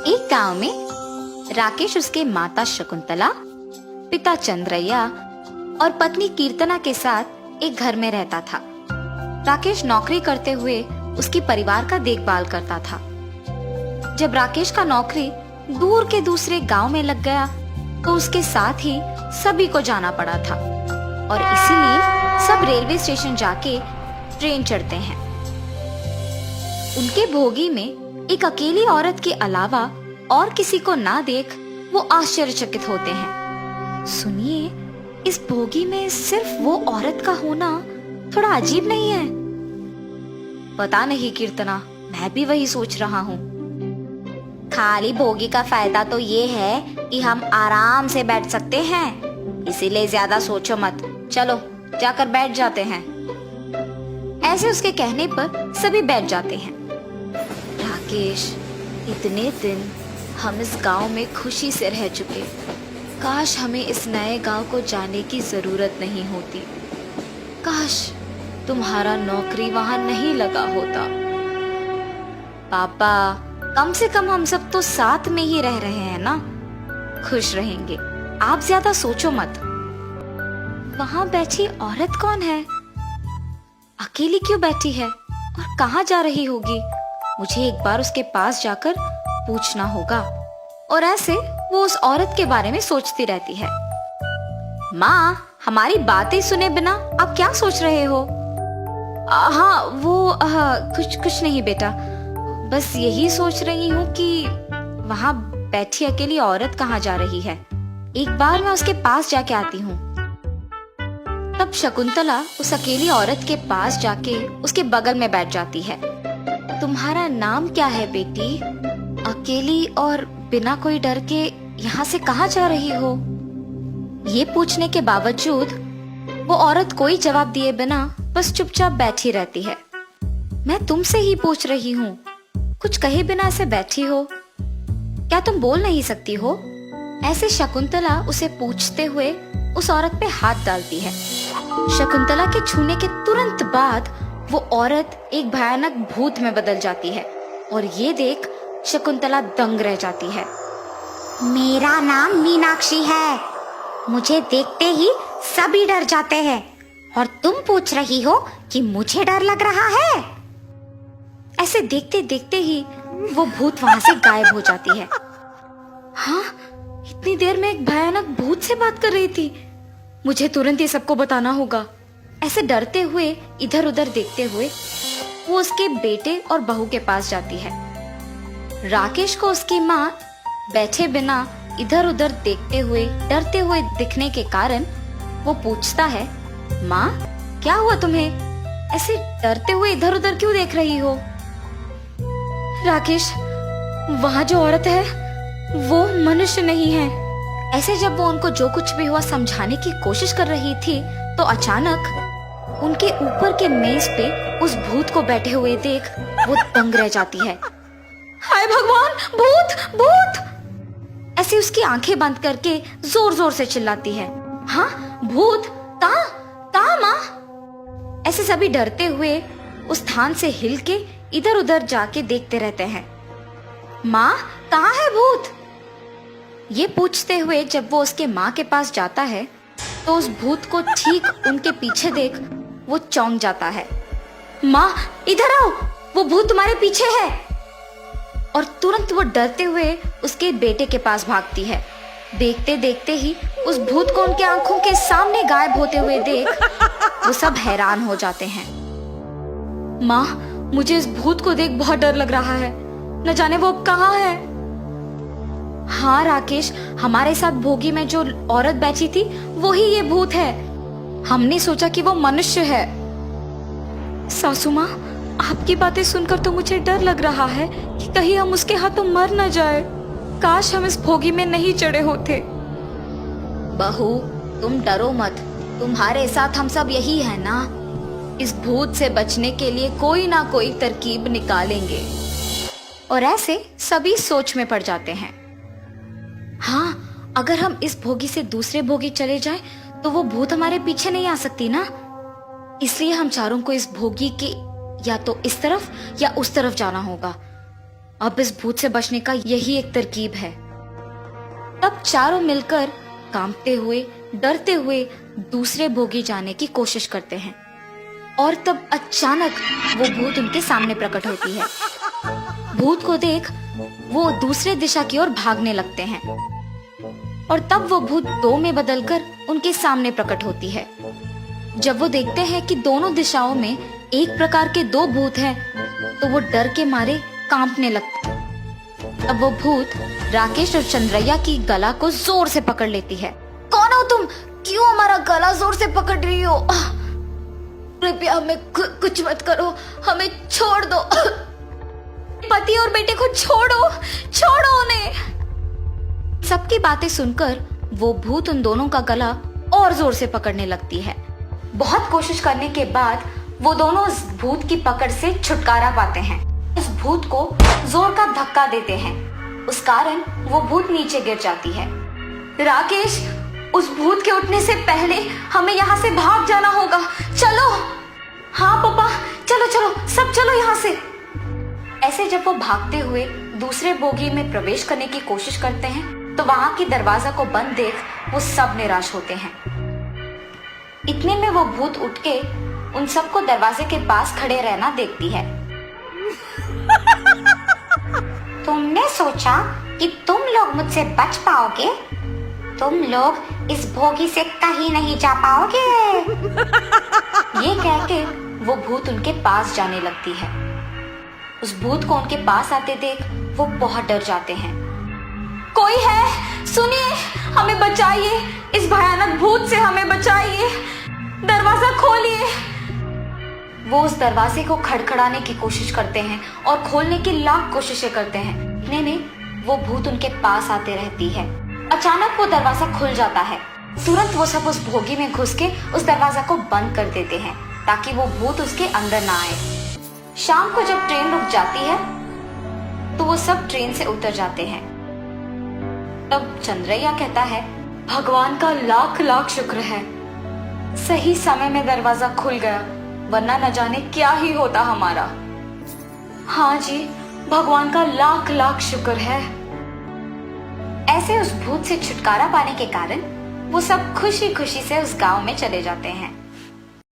एक गांव में राकेश उसके माता शकुंतला, पिता चंद्रैया और पत्नी कीर्तना के साथ एक घर में रहता था। राकेश नौकरी करते हुए उसकी परिवार का देखभाल करता था। जब राकेश का नौकरी दूर के दूसरे गांव में लग गया तो उसके साथ ही सभी को जाना पड़ा था और इसीलिए सब रेलवे स्टेशन जाके ट्रेन चढ़ते हैं। उनके भोगी में एक अकेली औरत के अलावा और किसी को ना देख वो आश्चर्यचकित होते हैं। सुनिए, इस भोगी में सिर्फ वो औरत का होना थोड़ा अजीब नहीं है? पता नहीं कीर्तना, मैं भी वही सोच रहा हूँ। खाली भोगी का फायदा तो ये है कि हम आराम से बैठ सकते हैं, इसीलिए ज्यादा सोचो मत। चलो जाकर बैठ जाते हैं। ऐसे उसके कहने पर सभी बैठ जाते हैं। राकेश, इतने दिन हम इस गांव में खुशी से रह चुके, काश हमें इस नए गांव को जाने की जरूरत नहीं होती। काश तुम्हारा नौकरी वहां नहीं लगा होता। पापा, कम से कम हम सब तो साथ में ही रह रहे हैं ना, खुश रहेंगे। आप ज्यादा सोचो मत। वहां बैठी औरत कौन है? अकेली क्यों बैठी है और कहाँ जा रही होगी? मुझे एक बार उसके पास जाकर पूछना होगा। और ऐसे वो उस औरत के बारे में सोचती रहती है। माँ, हमारी बातें सुने बिना आप क्या सोच रहे हो? हाँ वो कुछ नहीं बेटा, बस यही सोच रही हूँ कि वहाँ बैठी अकेली औरत कहाँ जा रही है। एक बार मैं उसके पास जाके आती हूँ। तब शकुंतला उस अकेली औरत के पास जाके उसके बगल में बैठ जाती है। तुम्हारा नाम क्या है बेटी? अकेली और बिना कोई डर के यहाँ से कहाँ जा रही हो? ये पूछने के बावजूद वो औरत कोई जवाब दिए बिना बस चुपचाप बैठी रहती है। मैं तुमसे ही पूछ रही हूँ, कुछ कहे बिना ऐसे बैठी हो? क्या तुम बोल नहीं सकती हो? ऐसे शकुंतला उसे पूछते हुए उस औरत पे हाथ डालती है। शकुंतला के छूने के तुरंत बाद वो औरत एक भयानक भूत में बदल जाती है और ये देख शकुंतला दंग रह जाती है। मेरा नाम मीनाक्षी है, मुझे देखते ही सभी डर जाते हैं और तुम पूछ रही हो कि मुझे डर लग रहा है? ऐसे देखते देखते ही वो भूत वहां से गायब हो जाती है। हाँ, इतनी देर में एक भयानक भूत से बात कर रही थी। मुझे तुरंत ये सबको बताना होगा। ऐसे डरते हुए इधर उधर देखते हुए वो उसके बेटे और बहू के पास जाती है। राकेश को उसकी माँ बैठे बिना इधर उधर देखते हुए डरते हुए दिखने के कारण वो पूछता है, माँ क्या हुआ तुम्हें? ऐसे डरते हुए इधर उधर क्यों देख रही हो? राकेश, वहाँ जो औरत है वो मनुष्य नहीं है। ऐसे जब वो उनको जो कुछ भी हुआ समझाने की कोशिश कर रही थी तो अचानक उनके ऊपर के मेज पे उस भूत को बैठे हुए देख वो दंग रह जाती है। हाय भगवान, भूत भूत! ऐसे उसकी आंखें बंद करके जोर जोर से चिल्लाती है। हाँ भूत, कहाँ माँ? ऐसे सभी डरते हुए उस स्थान से हिल के इधर उधर जाके देखते रहते हैं। माँ, कहाँ है भूत? ये पूछते हुए जब वो उसके माँ के पास जाता है तो उस भूत को ठीक उनके पीछे देख वो चौंक जाता है। माँ इधर आओ, वो भूत तुम्हारे पीछे है। और तुरंत वो डरते हुए उसके बेटे के पास भागती है। देखते देखते ही उस भूत को उनके आंखों के सामने गायब होते हुए देख वो सब हैरान हो जाते हैं। माँ, मुझे इस भूत को देख बहुत डर लग रहा है, न जाने वो अब कहाँ है। हाँ राकेश, हमारे साथ भोगी में जो औरत बैठी थी वही ये भूत है। हमने सोचा कि वो मनुष्य है। सासू माँ, आपकी बातें सुनकर तो मुझे डर लग रहा है कि कहीं हम उसके हाथों मर न जाए। काश हम इस भोगी में नहीं चढ़े होते। बहू, तुम डरो मत, तुम्हारे साथ हम सब यही है ना। इस भूत से बचने के लिए कोई ना कोई तरकीब निकालेंगे। और ऐसे सभी सोच में पड़ जाते हैं। हाँ, अगर हम इस भोगी से दूसरे भोगी चले जाएं, तो वो भूत हमारे पीछे नहीं आ सकती ना। इसलिए हम चारों को इस भोगी के या तो इस तरफ या उस तरफ जाना होगा। अब इस भूत से बचने का यही एक तरकीब है। तब चारों मिलकर कांपते हुए, डरते हुए दूसरे भोगी जाने की कोशिश करते हैं और तब अचानक वो भूत उनके सामने प्रकट होती है। भूत को देख वो दूसरे दिशा की ओर भागने लगते हैं और तब वो भूत दो में बदलकर उनके सामने प्रकट होती है। जब वो देखते हैं कि दोनों दिशाओं में एक प्रकार के दो भूत हैं, तो वो डर के मारे कांपने लगते। अब वो भूत राकेश और चंद्रैया की गला को जोर से पकड़ लेती है। कौन हो तुम? क्यों हमारा गला जोर से पकड़ रही हो? कृपया हमें कुछ मत करो, हमें छोड़ दो। पति और बेटे को छोड़ो, छोड़ो उन्हें। सबकी बातें सुनकर वो भूत उन दोनों का गला और जोर से पकड़ने लगती है। बहुत कोशिश करने के बाद वो दोनों उस भूत की पकड़ से छुटकारा पाते हैं। उस भूत को जोर का धक्का देते हैं, उस कारण वो भूत नीचे गिर जाती है। राकेश, उस भूत के उठने से पहले हमें यहाँ से भाग जाना होगा। चलो। हाँ पापा, चलो चलो, सब चलो यहाँ से। ऐसे जब वो भागते हुए दूसरे बोगी में प्रवेश करने की कोशिश करते हैं, तो वहां की दरवाजा को बंद देख वो सब निराश होते हैं। इतने में वो भूत उठ के उन सबको दरवाजे के पास खड़े रहना देखती है। तुमने सोचा कि तुम लोग मुझसे बच पाओगे? तुम लोग इस भोगी से कहीं नहीं जा पाओगे। ये कह के वो भूत उनके पास जाने लगती है। उस भूत को उनके पास आते देख वो बहुत डर जाते हैं। कोई है? सुनिए, हमें बचाइए, इस भयानक भूत से हमें बचाइए, दरवाजा खोलिए। वो उस दरवाजे को खड़खड़ाने की कोशिश करते हैं और खोलने की लाख कोशिशें करते हैं। इतने में वो भूत उनके पास आते रहती है। अचानक वो दरवाजा खुल जाता है। तुरंत वो सब उस भोगी में घुस के उस दरवाजा को बंद कर देते हैं ताकि वो भूत उसके अंदर ना आए। शाम को जब ट्रेन रुक जाती है तो वो सब ट्रेन से उतर जाते हैं। तब चंद्रैया कहता है, भगवान का लाख लाख शुक्र है, सही समय में दरवाजा खुल गया, वरना न जाने क्या ही होता हमारा। हाँ जी, भगवान का लाख लाख शुक्र है। ऐसे उस भूत से छुटकारा पाने के कारण वो सब खुशी खुशी से उस गांव में चले जाते हैं।